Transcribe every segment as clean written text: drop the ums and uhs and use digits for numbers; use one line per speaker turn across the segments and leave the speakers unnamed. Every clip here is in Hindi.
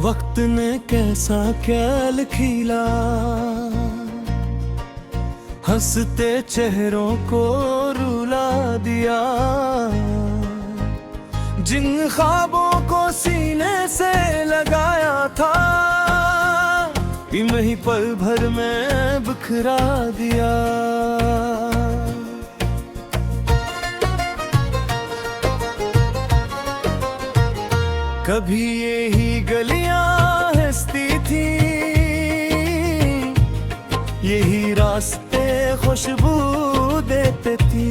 वक्त ने कैसा कैल खिला, हंसते चेहरों को रुला दिया। जिन ख्वाबों को सीने से लगाया था, इन्हीं पल भर में बिखरा दिया। कभी यही गलियां हंसती थी, यही रास्ते खुशबू देते थे।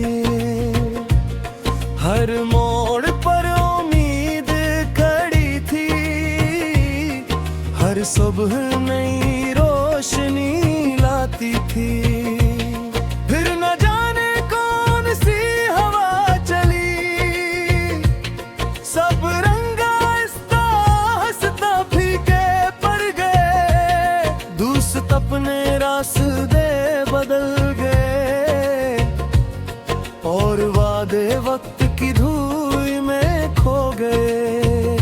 हर मोड़ पर उम्मीद खड़ी थी, हर सुबह नई रोशनी लाती थी। फिर न जाने कौन सी हवा चली, सब रंग आहिस्ता हंसता फीके पड़ गए। दोस्त अपने रास्ते बदल गए, और वादे वक्त की धूल में खो गए।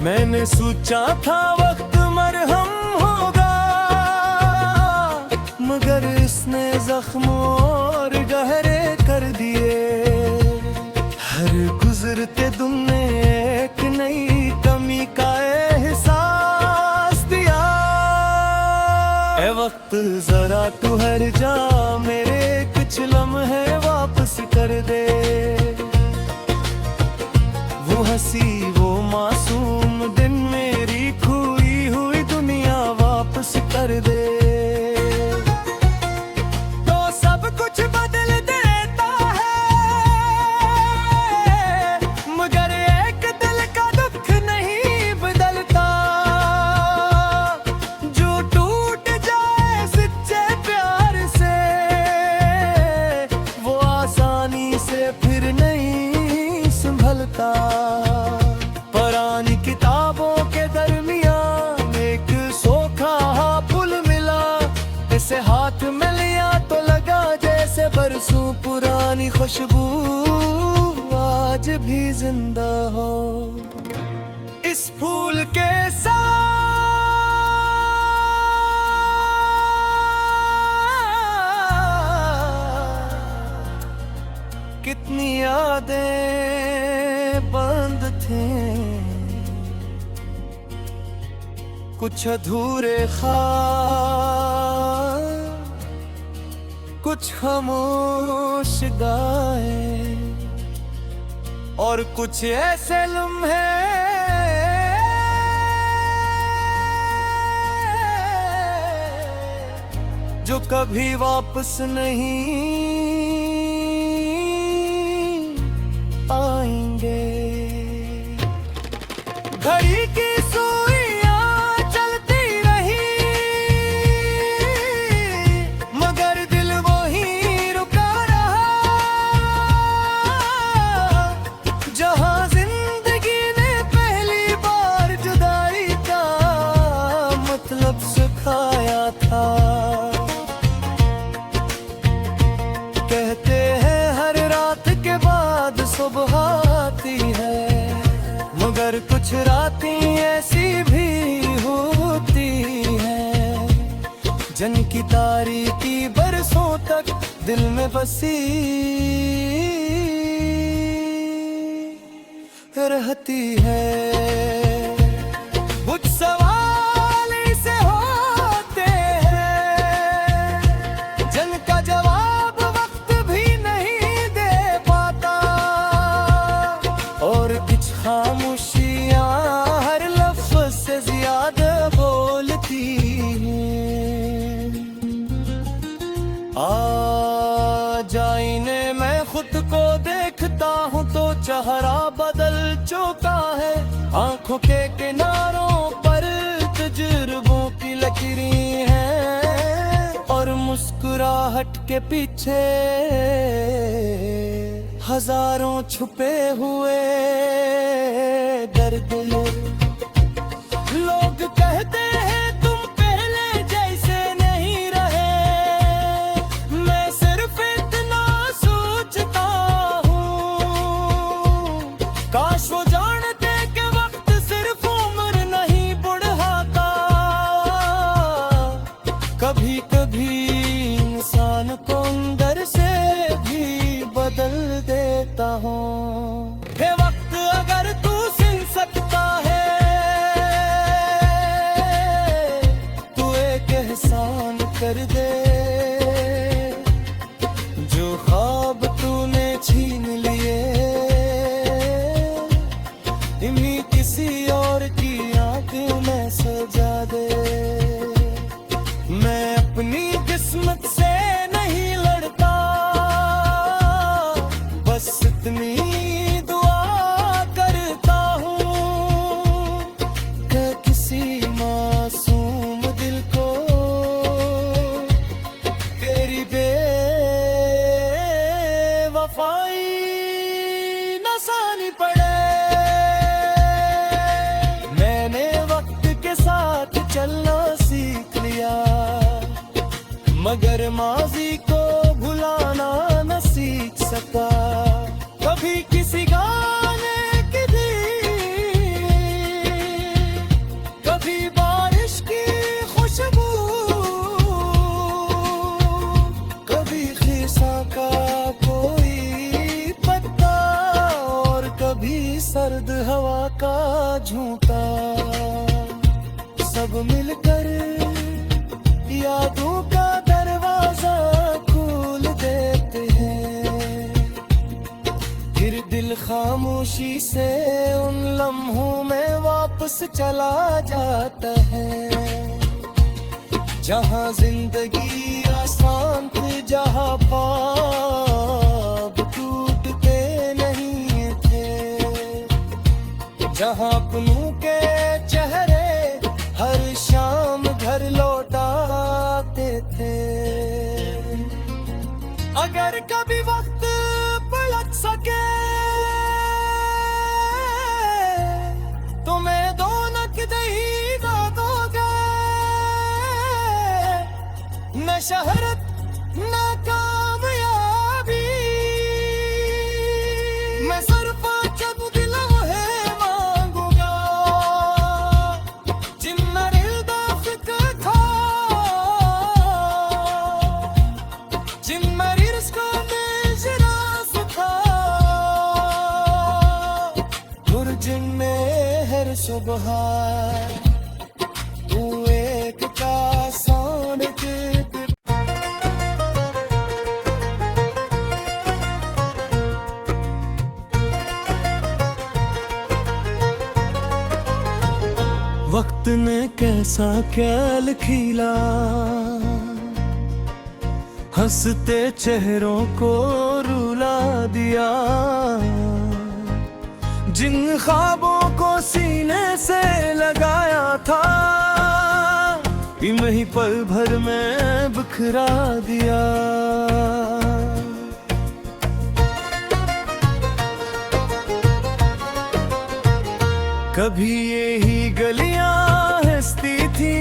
मैंने सोचा था वक्त मरहम होगा, मगर इसने जख्म और गहरे कर दिए। हर गुजरते दिन ने एक नई कमी का एहसास दिया। ए वक्त जरा तू हर जा, मेरे कुछ लम्हे वापस कर दे। वो हंसी वो मासूम दिन, मेरी खोई हुई दुनिया वापस कर दे। तो सब कुछ बदल देता है, मगर एक दिल का दुख नहीं बदलता। जो टूट जाए सच्चे प्यार से, वो आसानी से फिर नहीं संभलता। पुरानी किताबों के दरमियान एक सोखा पुल मिला, इसे हाथ में लिया तो लगा जैसे बरसों पुरानी खुशबू आज भी जिंदा हो। इस फूल के साथ कितनी यादें बंद थे, कुछ अधूरे ख्वाब, कुछ खामोश गाए, और कुछ ऐसे लम्हे जो कभी वापस नहीं आएंगे। घड़ी की सुइयां चलती रही, मगर दिल वहीं रुका रहा। जहां जिंदगी ने पहली बार जुदाई का मतलब सिखाया था। कहते हैं हर रात के बाद सुबह आती है, मगर कुछ रातें ऐसी भी होती हैं, जिनकी तारीकी बरसों तक दिल में बसी रहती है। कुछ सवाल इसे होते हैं, जिनका जवाब वक्त भी नहीं दे पाता, और कुछ खामोशियां हर लफ्ज से ज्यादा बोलती हैं। आज आईने में खुद को देखता हूँ तो चेहरा बदल चुका है। आंखों के किनारों पर तजुर्बों की लकीरें हैं, और मुस्कुराहट के पीछे हजारों छुपे हुए दर्द। लोग कहते हैं तुम पहले जैसे नहीं रहे, मैं सिर्फ इतना सोचता हूँ, काश वो जानते कि वक्त सिर्फ उम्र नहीं बुढ़ाता। कभी इंसान को अंदर से भी बदल देता हूँ। हे वक्त अगर तू सुन सकता है तू एक एहसान कर दे। जो ख्वाब तूने छीन लिए इन्हीं किसी और की आंख में सजा दे। मैं अपनी किस्मत से नहीं लड़ता, बस इतनी दुआ करता हूँ कि किसी मासूम दिल को तेरी बेवफाई न सहनी पड़े। मैंने वक्त के साथ चलना सीख लिया, मगर माजी को भुलाना न सीख सका। कभी किसी गाने की धीं, कभी बारिश की खुशबू, कभी खिसा का कोई पत्ता और कभी सर्द हवा का झोंका। सब मिलकर यादों का दरवाजा खोल देते हैं, फिर दिल खामोशी से उन लम्हों में वापस चला जाता है। जहाँ जिंदगी आसान थी, जहाँ ख्वाब टूटते नहीं थे, जहाँ अपनों के चेहरे हर शाम घर लौटाते थे। अगर कभी वक्त पलट सके तो मैं दो नकद ही दोगे, न शहरत न कामयाबी। मैं सिर्फ जब दिल है मांगूंगा जिन्ना दिल दा फिक्र था, जिन्ना रिस्क में जरा सुखा। और जिनमें हर सुबह तू एक का सांड के वक्त ने कैसा कैल खिला, हंसते चेहरों को रुला दिया। जिन ख्वाबों को सीने से लगाया था इन्हीं पल भर में बिखरा दिया। कभी यही गलियां हंसती थी,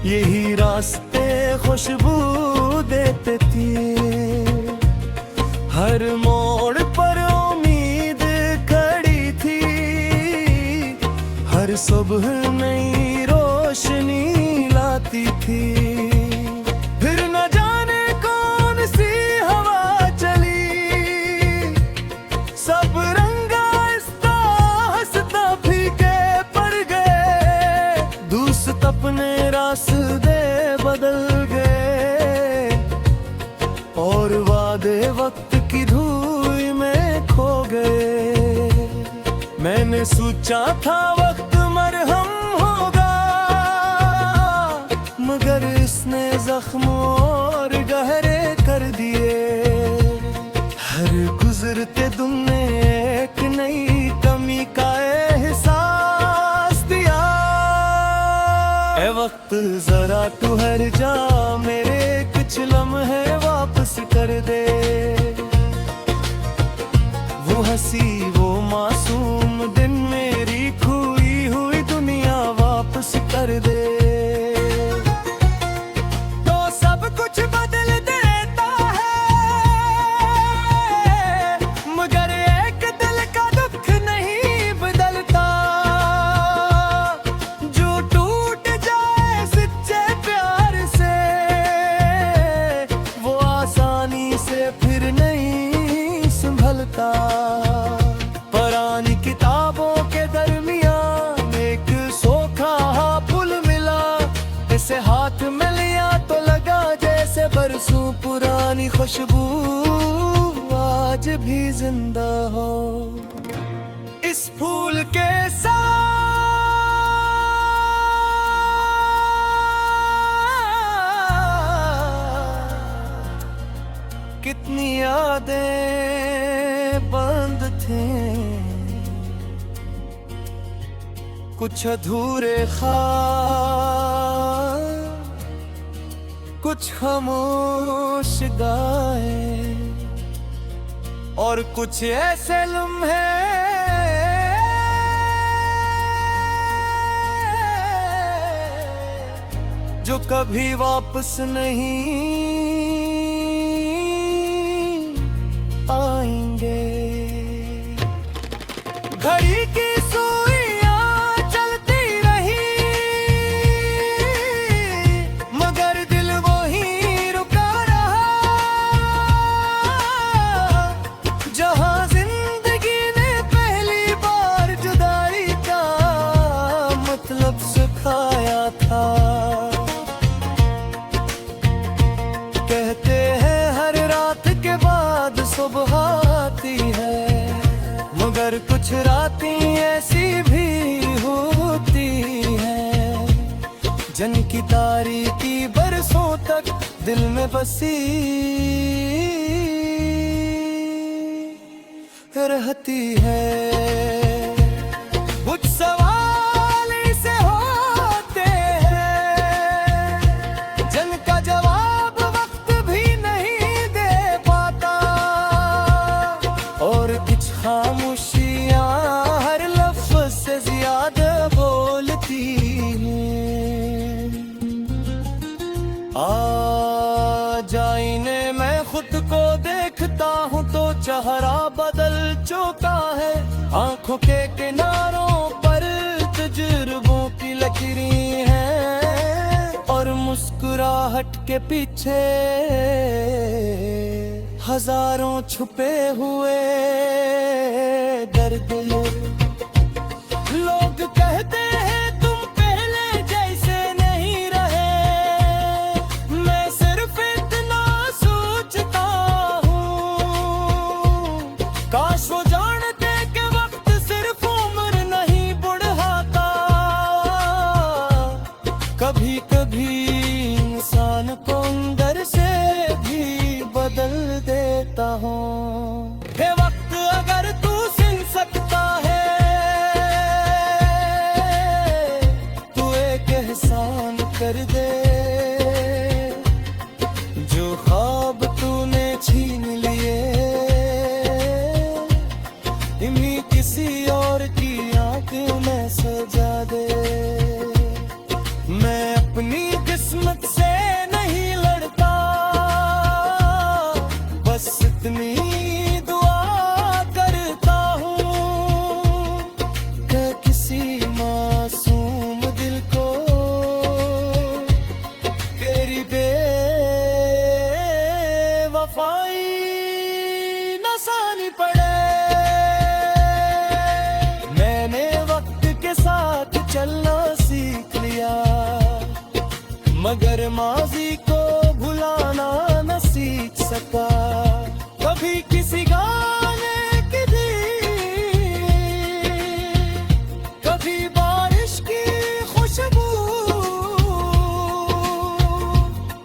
यही रास्ते खुशबू देते थे। हर मोड़ पर उम्मीद खड़ी थी, हर सुबह नई रोशनी लाती थी। फिर न जाने कौन सी हवा चली, सब रंगा हंसता हंसता फीके पड़ गए। दोस्त अपने रास्ते बदल गए और वादे वक्त की धूल में खो गए। मैंने सोचा था वक्त मरहम होगा, मगर इसने जख्म और गहरे कर दिए। हर गुजरते दिन ने एक नई कमी का एहसास दिया। ए वक्त जरा तू हर जा, मेरे कुछ लम्हे वापस कर दे। वो हंसी वो मासूम दिन, मेरी खोई हुई दुनिया वापस कर दे। तो सब कुछ बदल देता है, मगर एक दिल का दुख नहीं बदलता। जो टूट जाए सच्चे हाथ में लिया तो लगा जैसे बरसों पुरानी खुशबू आज भी जिंदा हो। इस फूल के साथ कितनी यादें बंद थे, कुछ अधूरे ख्वाब, कुछ खामोश गाए, और कुछ ऐसे लम्हे जो कभी वापस नहीं आएंगे। घड़ी की सुइयां चलती रही मगर दिल वही रुका रहा। जहां जिंदगी ने पहली बार जुदाई का मतलब सिखाया था। कहते हैं हर रात के बाद सुबह आती है, मगर कुछ रातें ऐसी भी होती हैं जन की तारीकी बरसों तक दिल में बसी रहती है। कुछ सवाल से होते हैं जिनका जवाब वक्त भी नहीं दे पाता, और कुछ खामोशियां हर लफ्ज़ से ज्यादा बोलती हैं। आज आईने में खुद को देखता हूँ तो चेहरा बदल चुका है। आंखों के किनारों पर तजुर्बों की लकीरें हैं, और मुस्कुराहट के पीछे हजारों छुपे हुए दर्द। लोग कहते हैं तुम पहले जैसे नहीं रहे, मैं सिर्फ इतना सोचता हूँ काश वो जानते कि वक्त सिर्फ उम्र नहीं बढ़ाता। कभी कभी इंसान को अंदर से भी बदल देता हूँ। हे वक्त अगर तू सुन सकता है तू एक एहसान कर दे। जो ख्वाब तूने छीन लिए इन्हीं किसी और की आंखों में सजा दे। मैं अपनी किस्मत से नहीं लड़ता, बस इतनी दुआ करता हूँ कि किसी मासूम दिल को तेरी बेवफाई न सहनी पड़े। मैंने वक्त के साथ चलना सीख लिया, मगर माजी को भुलाना न सीख सका। कभी किसी गाने की दी, कभी बारिश की खुशबू,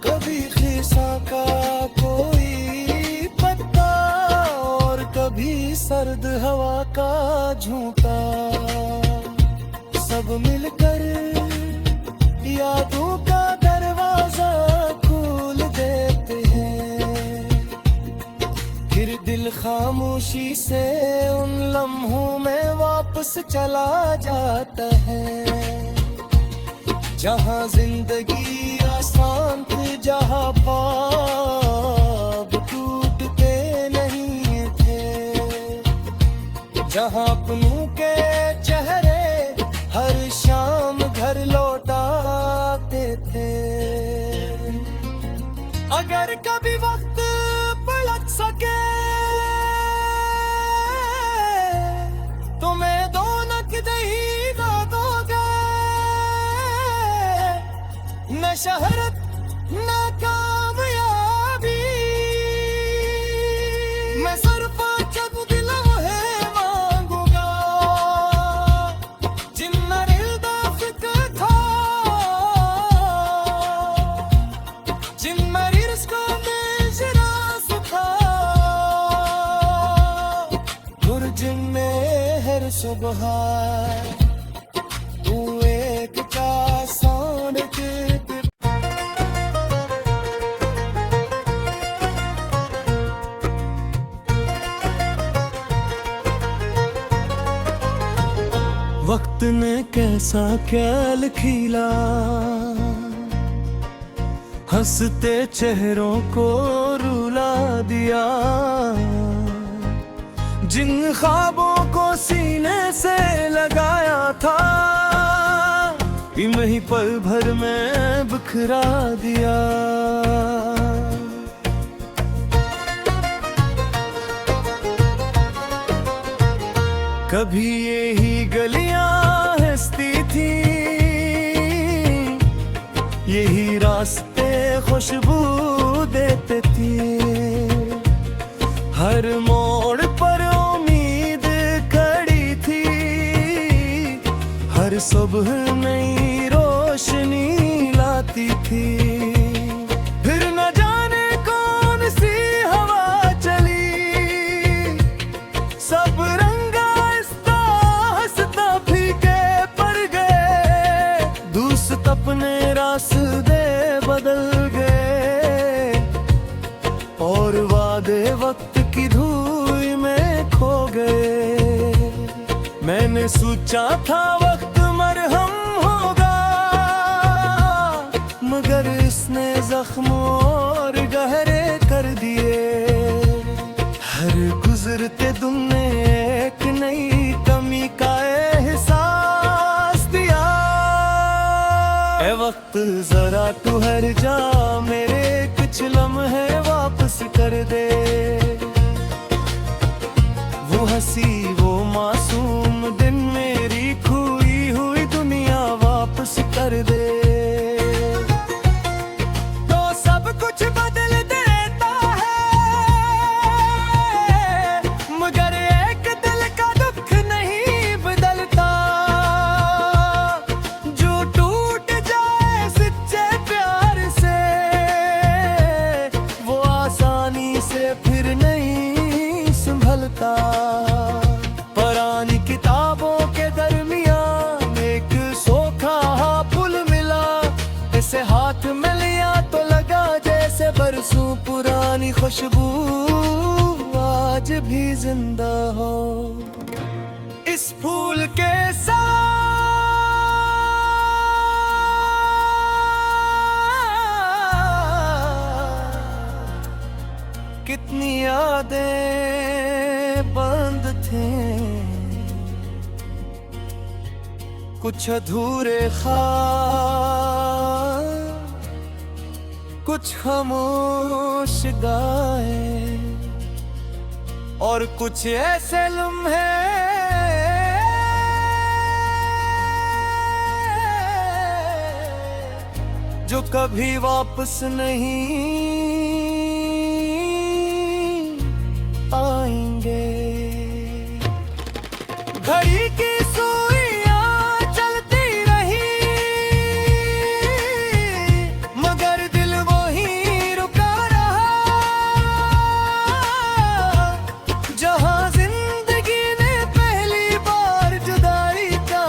कभी खिसा का कोई पत्ता, और कभी सर्द हवा का झोंका। सब मिलकर यादों का दरवाजा खोल देते हैं, फिर दिल खामोशी से उन लम्हों में वापस चला जाता है। जहां जिंदगी आसान थी, जहां ख्वाब टूटते नहीं थे, जहां अपनों के चेहरे हर शाम घर लौटाते थे। अगर कभी वक्त पलट सके तो मैं दो नकद ही ना दोगे, न शहरत न कामयाबी, मैं सरफा जब दिलों है मांगूंगा जिन्ना रिल्दा फिक्र था, जिन्ना रिस्क में जरा सुखा, गुरज में हर सुबह तू एक का सांड के वक्त ने कैसा ख्याल खिला, हंसते चेहरों को रुला दिया, जिन ख्वाबों को सीने से लगाया था इन्हीं पल भर में बिखरा दिया। कभी यही गलियां हंसती थी, यही रास्ते खुशबू देते थे, हर मोड़ पर उम्मीद खड़ी थी, हर सुबह नई रोशनी लाती थी। फिर न जाने कौन सी हवा चली, सब रंगा इस्ता हंसता फीके पड़ गए, दोस्त अपने रास्ते बदल गए, और वादे वक्त की धूल में खो गए। मैंने सोचा था वक्त मरहम होगा, मगर इसने जख्म और गहरे कर दिए। हर गुजरते दिन ने एक नई कमी का एहसास दिया। ए वक्त जरा तू हर जा, मेरे कुछ लम्हे वापस कर दे, वो हंसी वो मासूम दिन, मेरी खोई हुई दुनिया वापस कर दे। तो सब कुछ बदल देता है, मगर एक दिल का दुख नहीं बदलता, जो टूट जाए सच्चे प्यार से, वो आसानी से फिर नहीं संभलता। पुरानी किताबों के दरमियान एक सोखा पुल मिला, इसे हाथ में लिया तो लगा जैसे बरसों पुरानी खुशबू आज भी जिंदा हो। इस फूल के साथ कितनी यादें बंद थे, कुछ अधूरे ख्वाब, कुछ खामोश गाए, और कुछ ऐसे लम्हे जो कभी वापस नहीं आएंगे। घड़ी की सुइयां चलती रही, मगर दिल वही रुका रहा, जहां जिंदगी ने पहली बार जुदाई का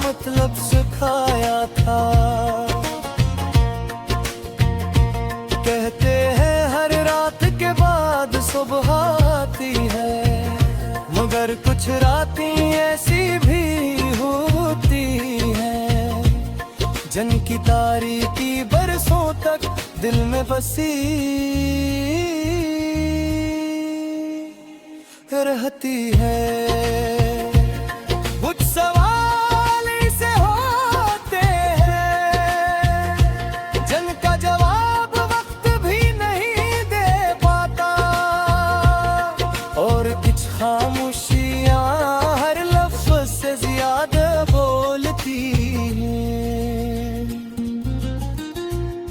मतलब सिखाया था। कहते हैं हर रात के बाद सुबह आती है, मगर कुछ रातें ऐसी भी होती हैं, जन की तारीकी बरसों तक दिल में बसी रहती है। कुछ सवाल इसे होते हैं, जिनका जवाब वक्त भी नहीं दे पाता, और कुछ खामोशियां हर लफ्ज से ज्यादा बोलती हैं।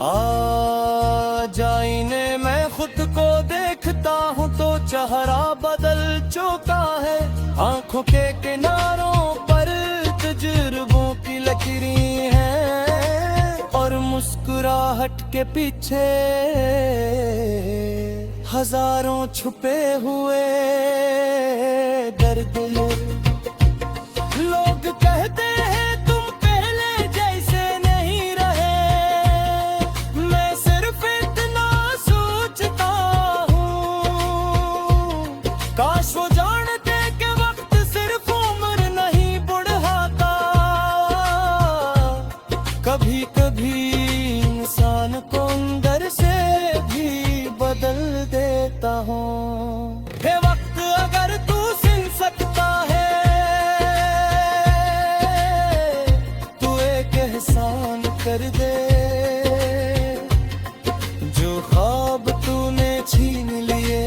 आज आईने मैं खुद को देखता हूँ तो चेहरा बदल चुका है। आंखों के किनारों पर तजुर्बों की लकीरें हैं और मुस्कुराहट के पीछे हजारों छुपे हुए दर्द। लोग कहते हैं तुम पहले जैसे नहीं रहे, मैं सिर्फ इतना सोचता हूँ काश वो जानते कि वक्त सिर्फ उम्र नहीं बुढ़ाता। कभी कभी इंसान को अंदर से भी बदल देता हूँ। हे वक्त अगर तू सुन सकता है एहसान कर दे, जो ख्वाब तूने छीन लिए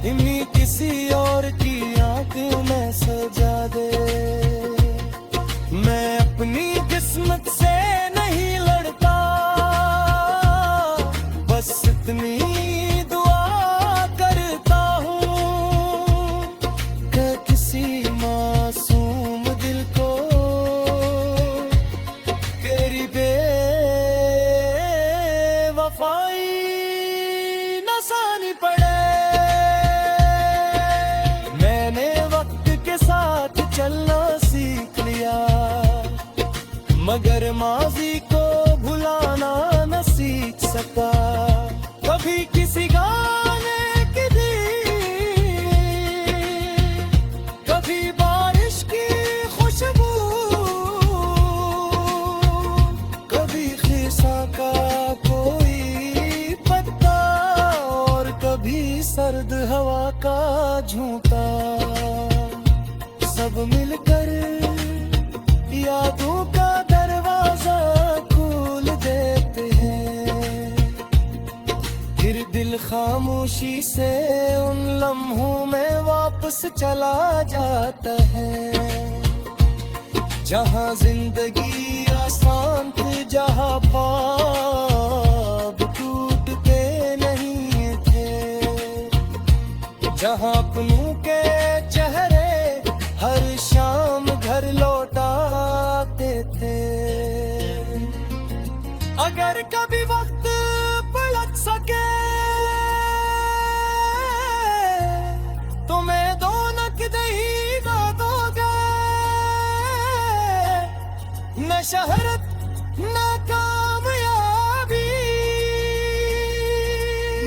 इन्हीं किसी और की आंखों में सजा दे। मैं अपनी किस्मत से नहीं लड़ता, बस इतनी दुआ करता हूँ कि किसी मासूम दिल को नसानी पड़े। मैंने वक्त के साथ चलना सीख लिया, मगर माजी को भुलाना न सीख सका। कभी किसी गाने की दी, कभी बारिश की खुशबू, कभी खिसा का सर्द हवा का झोंका, सब मिलकर यादों का दरवाजा खोल देते हैं। फिर दिल खामोशी से उन लम्हों में वापस चला जाता है जहां जिंदगी आसान थी, जहां ख्वाब टूटते नहीं थे, जहां अपनों के चेहरे हर शाम घर लौटाते थे। अगर कभी वक्त पलट सके तो मैं दो नकदही ना दोगे, न शहरत न कामयाबी,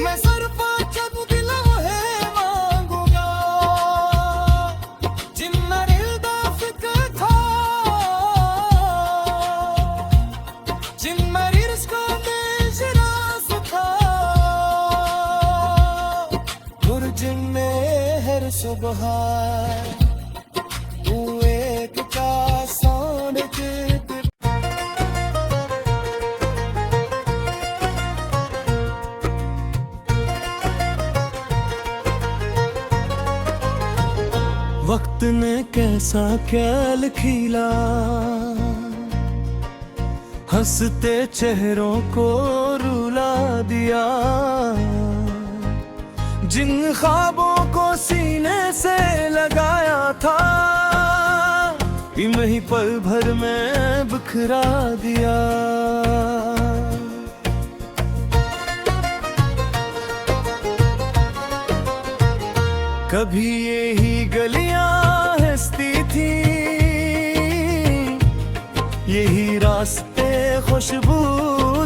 मैं सिर्फ चंद दिलों है मांगूंगा जिनमें दिल फिक्र था, जिनमें रिस्क में जिरास था, और जिनमें हर सुबह तू एक का सांड वक्त ने कैसा खेल खिला, हंसते चेहरों को रुला दिया, जिन ख्वाबों को सीने से लगाया था इन्हीं पल भर में बिखरा दिया। कभी यही गलियां हंसती थी, यही रास्ते खुशबू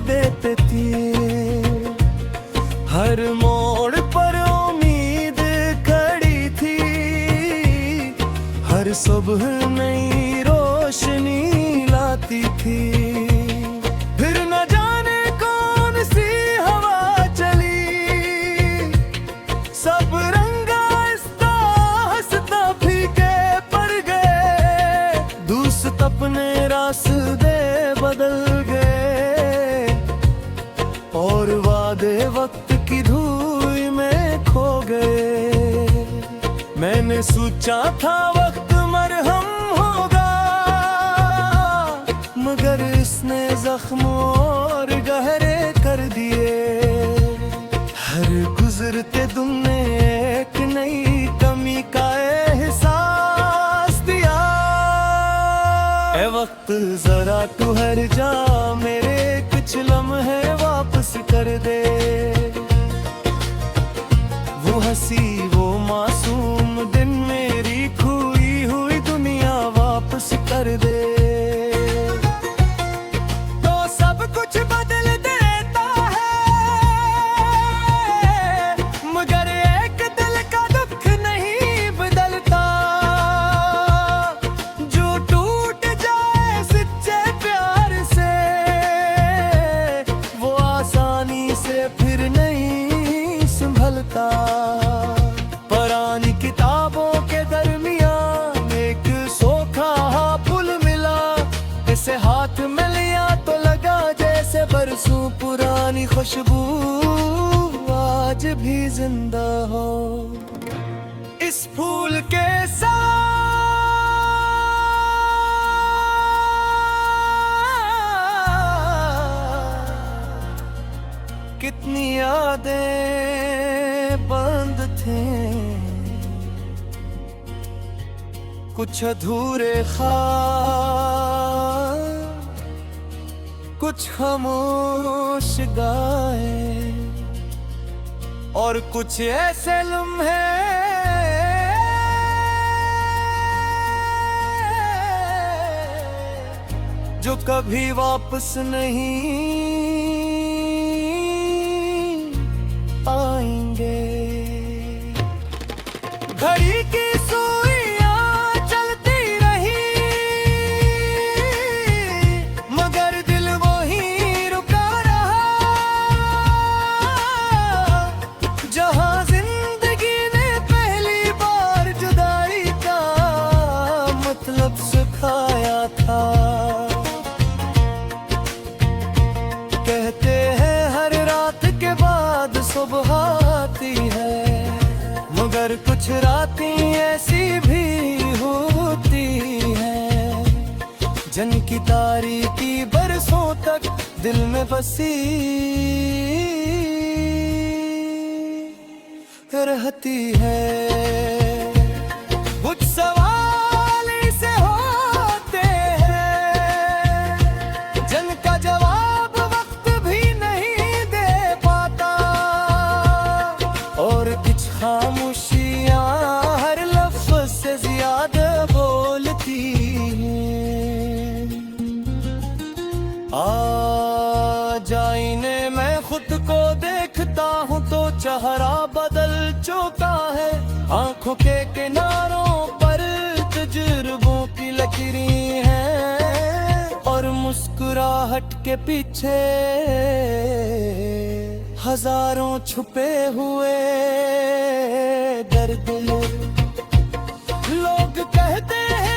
देते थे, हर मोड़ पर उम्मीद खड़ी थी, हर सुबह नई रोशनी लाती थी। फिर न जाने कौन सी हवा चली, सब अपने रास्ते बदल गए और वादे वक्त की धूल में खो गए। मैंने सोचा था वक्त मरहम होगा, मगर इसने जख्म और गहरे कर दिए। हर गुजरते दिन ने एक नई कमी का एहसास दिया। ए वक्त जरा ठहर जा, मेरे कुछ लम्हे वापस कर दे। वो हंसी वो मासूम दिन, मेरी खोई हुई दुनिया वापस कर दे। तो सब कुछ बदल देता है, मगर एक दिल का दुख नहीं बदलता। जो टूट जाए सच्चे प्यार से, वो आसानी से फिर नहीं संभलता। पुरानी किताबों के दरमियान एक सोखा पुल मिला। इसे हाथ में लिया तो लगा जैसे बरसों पुरानी खुशबू आज भी जिंदा हो। इस फूल के साथ कितनी यादें बंद थे, कुछ अधूरे ख्वाब, कुछ खामोश गाए, और कुछ ऐसे लम्हे जो कभी वापस नहीं आएंगे। घड़ी की सुइयां चलती रही, मगर दिल वहीं रुका रहा। जहां जिंदगी ने पहली बार जुदाई का मतलब सिखाया था। कहते हैं हर रात के बाद सुबह आती है, मगर कुछ रातें ऐसी भी होती हैं जन की तारीकी बरसों तक दिल में बसी रहती है। कुछ सवाल इसे होते हैं जिनका जवाब वक्त भी नहीं दे पाता, और कुछ खामोशियां हर लफ्ज से ज्यादा बोलती हैं। आज आईने में खुद को देखता हूँ तो चेहरा बदल चुका है। आंखों के किनारों पर तजुर्बों की लकीरें हैं, और मुस्कुराहट के पीछे हजारों छुपे हुए दर्द। लोग कहते हैं